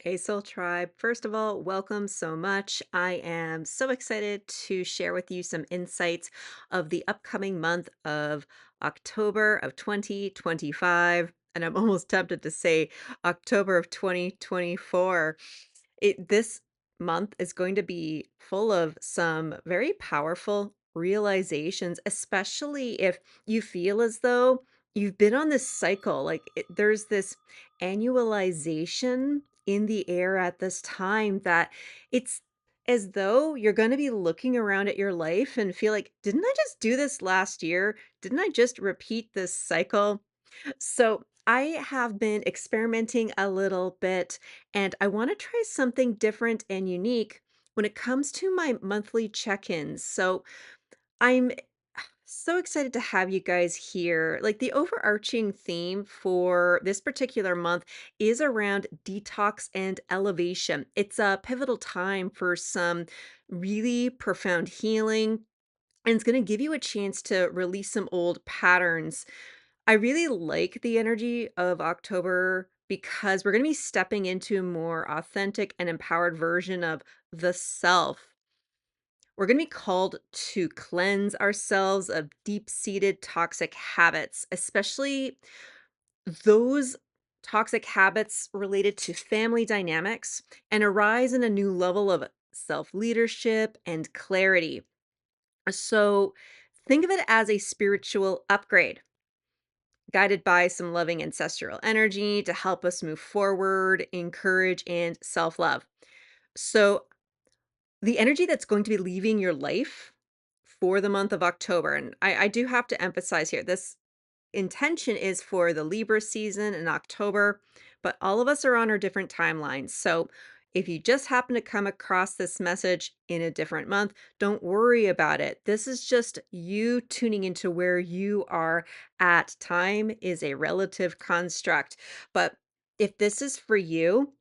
Hey, Soul Tribe. First of all, welcome so much. I am so excited to share with you some insights of the upcoming month of October of 2025. And I'm almost tempted to say October of 2024. This month is going to be full of some very powerful realizations, especially if you feel as though you've been on this cycle. There's this annualization in the air at this time that it's as though you're going to be looking around at your life and feel like, didn't I just do this last year? Didn't I just repeat this cycle? So I have been experimenting a little bit and I want to try something different and unique when it comes to my monthly check ins. So I'm so excited to have you guys here. Like the overarching theme for this particular month is around detox and elevation. It's a pivotal time for some really profound healing. And it's going to give you a chance to release some old patterns. I really like the energy of October because we're going to be stepping into a more authentic and empowered version of the self. We're going to be called to cleanse ourselves of deep seated toxic habits, especially those toxic habits related to family dynamics, and arise in a new level of self leadership and clarity. So think of it as a spiritual upgrade guided by some loving ancestral energy to help us move forward, encourage, and self love. So, the energy that's going to be leaving your life for the month of October, and I do have to emphasize here this intention is for the Libra season in October, but all of us are on our different timelines. So if you just happen to come across this message in a different month, don't worry about it. This is just you tuning into where you are at. Time is a relative construct. But if this is for you,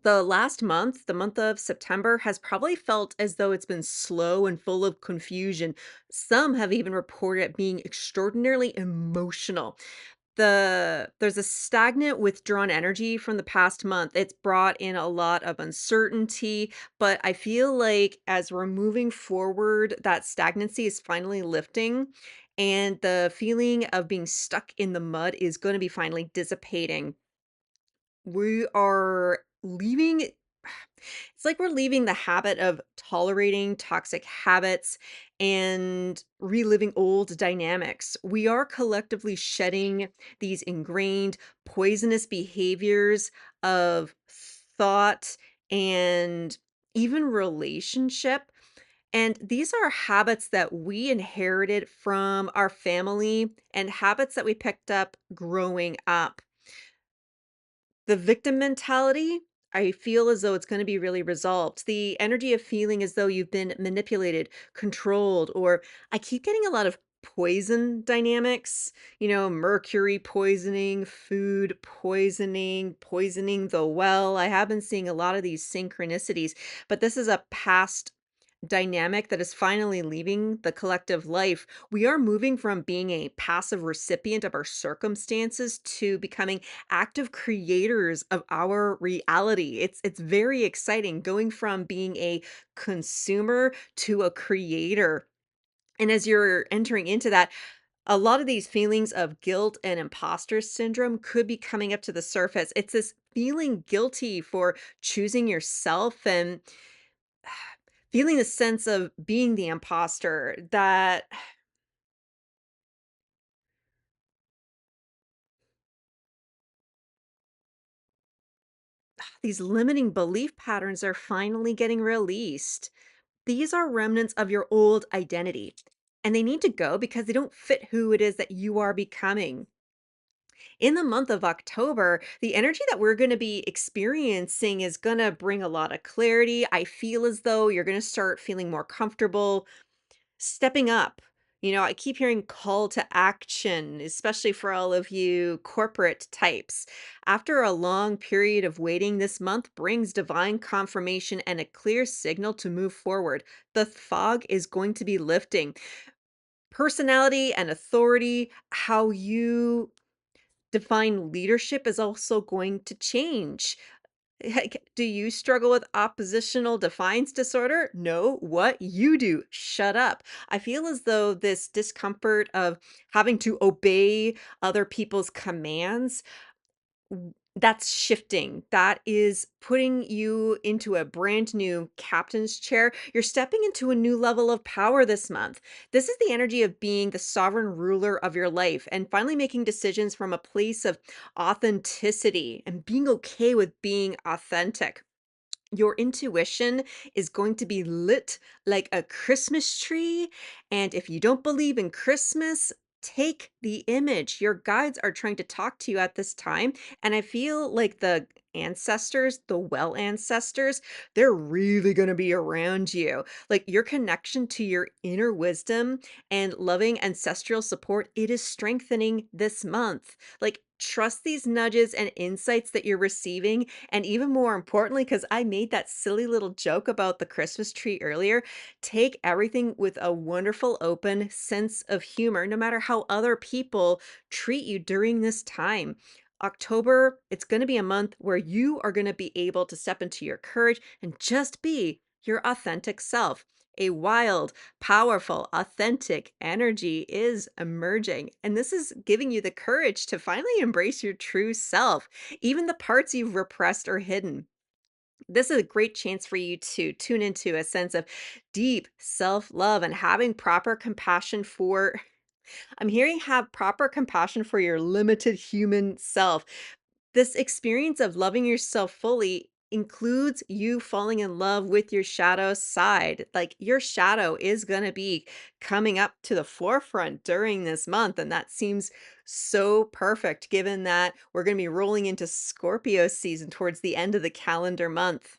the last month, the month of September, has probably felt as though it's been slow and full of confusion. Some have even reported it being extraordinarily emotional. There's a stagnant, withdrawn energy from the past month. It's brought in a lot of uncertainty, but I feel like as we're moving forward, that stagnancy is finally lifting, and the feeling of being stuck in the mud is going to be finally dissipating. We are leaving it's like we're leaving the habit of tolerating toxic habits and reliving old dynamics. We are collectively shedding these ingrained poisonous behaviors of thought and even relationship. And these are habits that we inherited from our family and habits that we picked up growing up. The victim mentality, I feel as though it's gonna be really resolved. The energy of feeling as though you've been manipulated, controlled, or I keep getting a lot of poison dynamics, mercury poisoning, food poisoning, poisoning the well. I have been seeing a lot of these synchronicities, but this is a past dynamic that is finally leaving the collective life. We are moving from being a passive recipient of our circumstances to becoming active creators of our reality. It's very exciting going from being a consumer to a creator. And as you're entering into that, a lot of these feelings of guilt and imposter syndrome could be coming up to the surface. It's this feeling guilty for choosing yourself and feeling a sense of being the imposter, that these limiting belief patterns are finally getting released. These are remnants of your old identity, and they need to go because they don't fit who it is that you are becoming. In the month of October, the energy that we're going to be experiencing is going to bring a lot of clarity. I feel as though you're going to start feeling more comfortable stepping up. I keep hearing call to action, especially for all of you corporate types. After a long period of waiting, this month brings divine confirmation and a clear signal to move forward. The fog is going to be lifting. Personality and authority, how you define leadership is also going to change. Heck, do you struggle with oppositional defiance disorder? No, what? You do. Shut up. I feel as though this discomfort of having to obey other people's commands that's shifting. That is putting you into a brand new captain's chair. You're stepping into a new level of power this month. This is the energy of being the sovereign ruler of your life and finally making decisions from a place of authenticity and being okay with being authentic. Your intuition is going to be lit like a Christmas tree. And if you don't believe in Christmas, take the image. Your guides are trying to talk to you at this time. And I feel like the ancestors, the well ancestors, they're really going to be around you. Like your connection to your inner wisdom and loving ancestral support, it is strengthening this month. Like, trust these nudges and insights that you're receiving and even more importantly, because I made that silly little joke about the Christmas tree earlier, take everything with a wonderful, open sense of humor, no matter how other people treat you during this time. October, it's going to be a month where you are going to be able to step into your courage and just be your authentic self. A wild, powerful, authentic energy is emerging. And this is giving you the courage to finally embrace your true self, even the parts you've repressed or hidden. This is a great chance for you to tune into a sense of deep self love and having proper compassion for. I'm hearing have proper compassion for your limited human self. This experience of loving yourself fully includes you falling in love with your shadow side. Like your shadow is going to be coming up to the forefront during this month. And that seems so perfect given that we're going to be rolling into Scorpio season towards the end of the calendar month.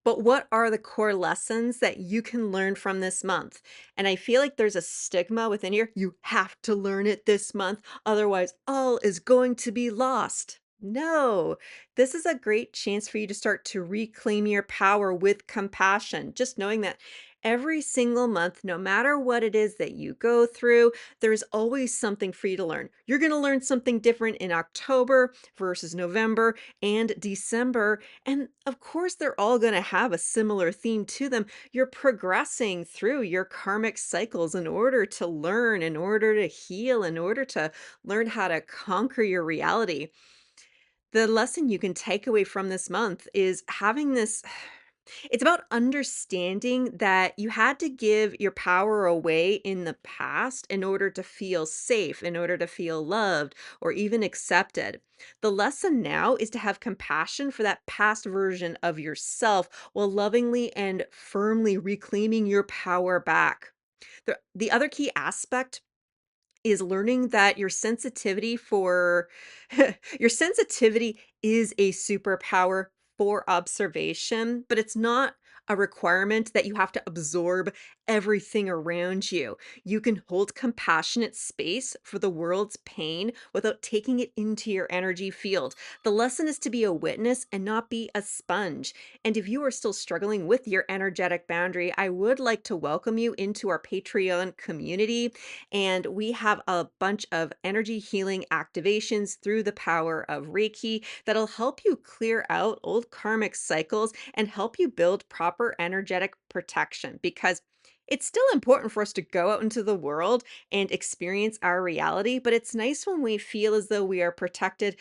But what are the core lessons that you can learn from this month? And I feel like there's a stigma within here. You have to learn it this month, otherwise, all is going to be lost. No, this is a great chance for you to start to reclaim your power with compassion. Just knowing that every single month, no matter what it is that you go through, there's always something for you to learn. You're going to learn something different in October versus November and December, and of course, they're all going to have a similar theme to them. You're progressing through your karmic cycles in order to learn, in order to heal, in order to learn how to conquer your reality. The lesson you can take away from this month is having this it's about understanding that you had to give your power away in the past in order to feel safe, in order to feel loved, or even accepted. The lesson now is to have compassion for that past version of yourself while lovingly and firmly reclaiming your power back. The other key aspect is learning that your sensitivity for your sensitivity is a superpower for observation, but it's not a requirement that you have to absorb everything around you. You can hold compassionate space for the world's pain without taking it into your energy field. The lesson is to be a witness and not be a sponge. And if you are still struggling with your energetic boundary, I would like to welcome you into our Patreon community, and we have a bunch of energy healing activations through the power of Reiki that'll help you clear out old karmic cycles and help you build proper energetic protection because it's still important for us to go out into the world and experience our reality, but it's nice when we feel as though we are protected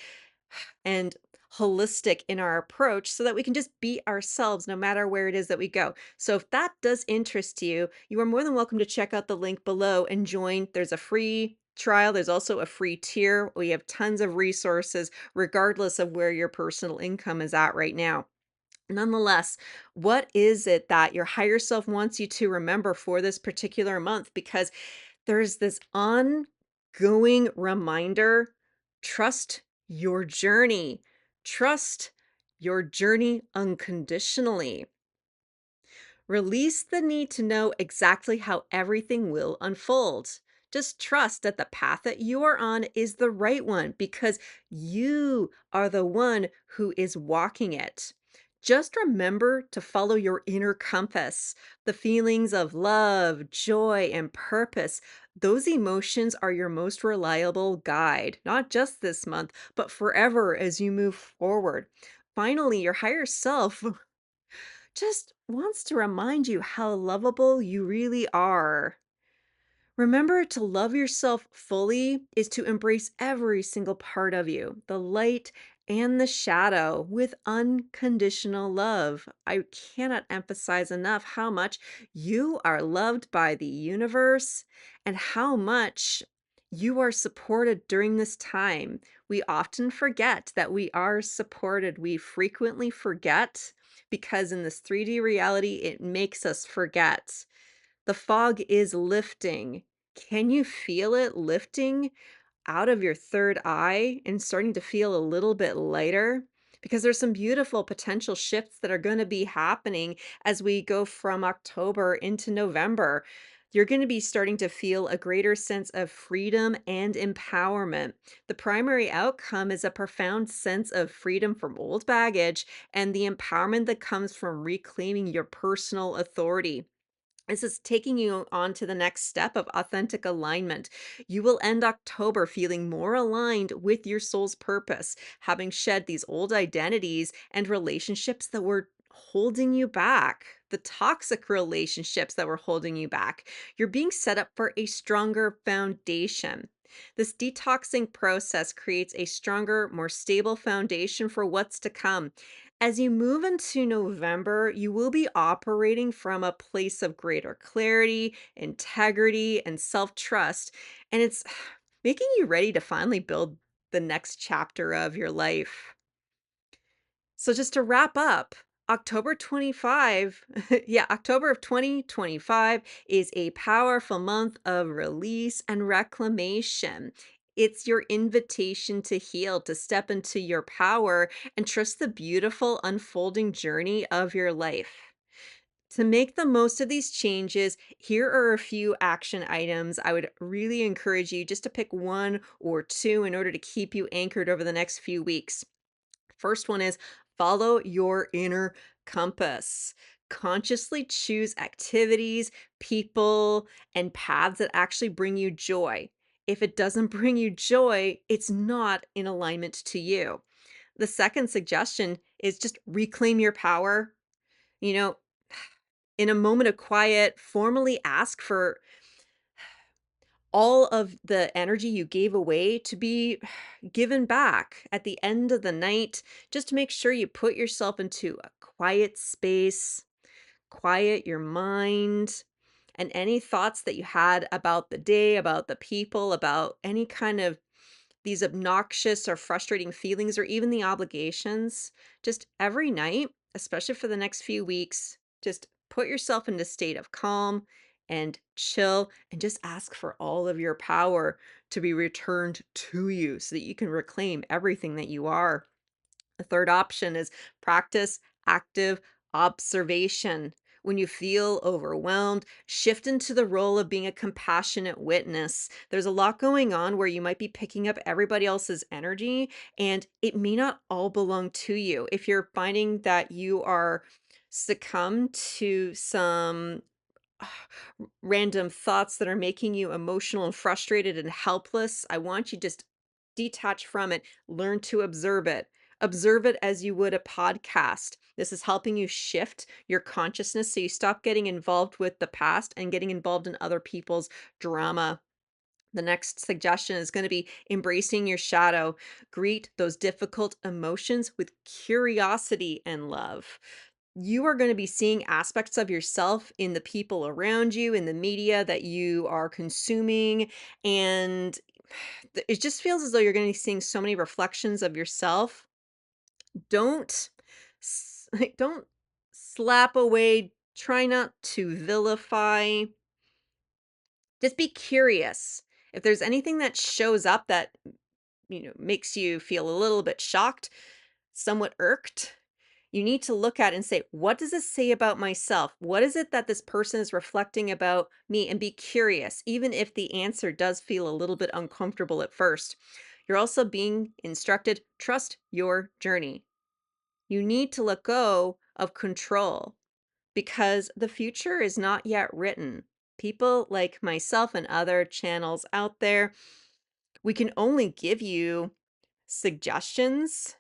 and holistic in our approach so that we can just be ourselves no matter where it is that we go. So if that does interest you, you are more than welcome to check out the link below and join. There's a free trial, there's also a free tier. We have tons of resources regardless of where your personal income is at right now. Nonetheless, what is it that your higher self wants you to remember for this particular month? Because there's this ongoing reminder, trust your journey. Trust your journey unconditionally. Release the need to know exactly how everything will unfold. Just trust that the path that you are on is the right one because you are the one who is walking it. Just remember to follow your inner compass, the feelings of love, joy, and purpose. Those emotions are your most reliable guide, not just this month, but forever as you move forward. finally your higher self just wants to remind you how lovable you really are. Remember to love yourself fully is to embrace every single part of you, the light and the shadow, with unconditional love. I cannot emphasize enough how much you are loved by the universe and how much you are supported during this time. We often forget that we are supported. We frequently forget because in this 3D reality, it makes us forget. The fog is lifting. Can you feel it lifting out of your third eye and starting to feel a little bit lighter? Because there's some beautiful potential shifts that are going to be happening as we go from October into November. You're going to be starting to feel a greater sense of freedom and empowerment. The primary outcome is a profound sense of freedom from old baggage and the empowerment that comes from reclaiming your personal authority. This is taking you on to the next step of authentic alignment. You will end October feeling more aligned with your soul's purpose, having shed these old identities and relationships that were holding you back, the toxic relationships that were holding you back. You're being set up for a stronger foundation. This detoxing process creates a stronger, more stable foundation for what's to come. As you move into November, you will be operating from a place of greater clarity, integrity, and self trust. And it's making you ready to finally build the next chapter of your life. So, just to wrap up, October 25, yeah, October of 2025 is a powerful month of release and reclamation. It's your invitation to heal, to step into your power, and trust the beautiful unfolding journey of your life. To make the most of these changes, here are a few action items. I would really encourage you just to pick one or two in order to keep you anchored over the next few weeks. First one is follow your inner compass. Consciously choose activities, people, and paths that actually bring you joy. If it doesn't bring you joy, it's not in alignment to you. The second suggestion is just reclaim your power. You know, in a moment of quiet, formally ask for all of the energy you gave away to be given back at the end of the night. Just make sure you put yourself into a quiet space, quiet your mind, and any thoughts that you had about the day, about the people, about any kind of these obnoxious or frustrating feelings or even the obligations, just every night, especially for the next few weeks, just put yourself in a state of calm and chill and just ask for all of your power to be returned to you so that you can reclaim everything that you are. The third option is practice active observation. When you feel overwhelmed, shift into the role of being a compassionate witness. There's a lot going on where you might be picking up everybody else's energy, and it may not all belong to you. If you're finding that you are succumb to some random thoughts that are making you emotional and frustrated and helpless, I want you just detach from it, learn to observe it. Observe it as you would a podcast. This is helping you shift your consciousness so you stop getting involved with the past and getting involved in other people's drama. The next suggestion is going to be embracing your shadow. Greet those difficult emotions with curiosity and love. You are going to be seeing aspects of yourself in the people around you, in the media that you are consuming, and it just feels as though you're going to be seeing so many reflections of yourself. Don't don't slap away, try not to vilify, just be curious. If there's anything that shows up that, makes you feel a little bit shocked, somewhat irked, you need to look at and say, what does this say about myself? What is it that this person is reflecting about me? And be curious, even if the answer does feel a little bit uncomfortable at first. You're also being instructed, trust your journey. You need to let go of control because the future is not yet written. People like myself and other channels out there, we can only give you suggestions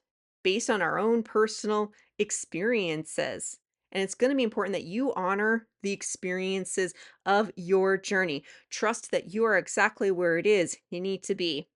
based on our own personal experiences. And it's going to be important that you honor the experiences of your journey. Trust that you are exactly where it is you need to be.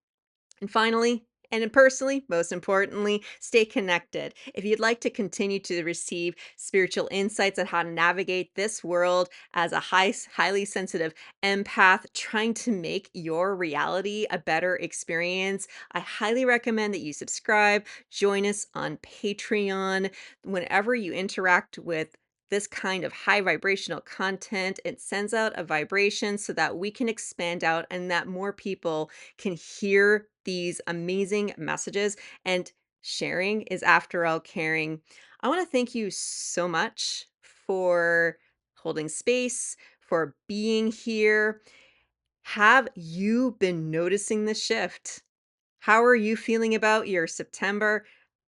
And finally, and then personally, most importantly, stay connected. If you'd like to continue to receive spiritual insights on how to navigate this world as a highly sensitive empath trying to make your reality a better experience, I highly recommend that you subscribe, join us on Patreon. Whenever you interact with this kind of high vibrational content, it sends out a vibration so that we can expand out and that more people can hear these amazing messages. And sharing is, after all, caring. I want to thank you so much for holding space, for being here. Have you been noticing the shift? How are you feeling about your September?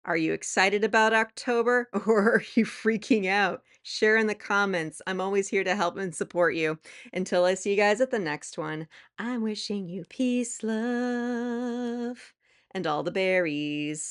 Are you excited about October or are you freaking out? Share in the comments. I'm always here to help and support you. Until I see you guys at the next one, I'm wishing you peace, love, and all the berries.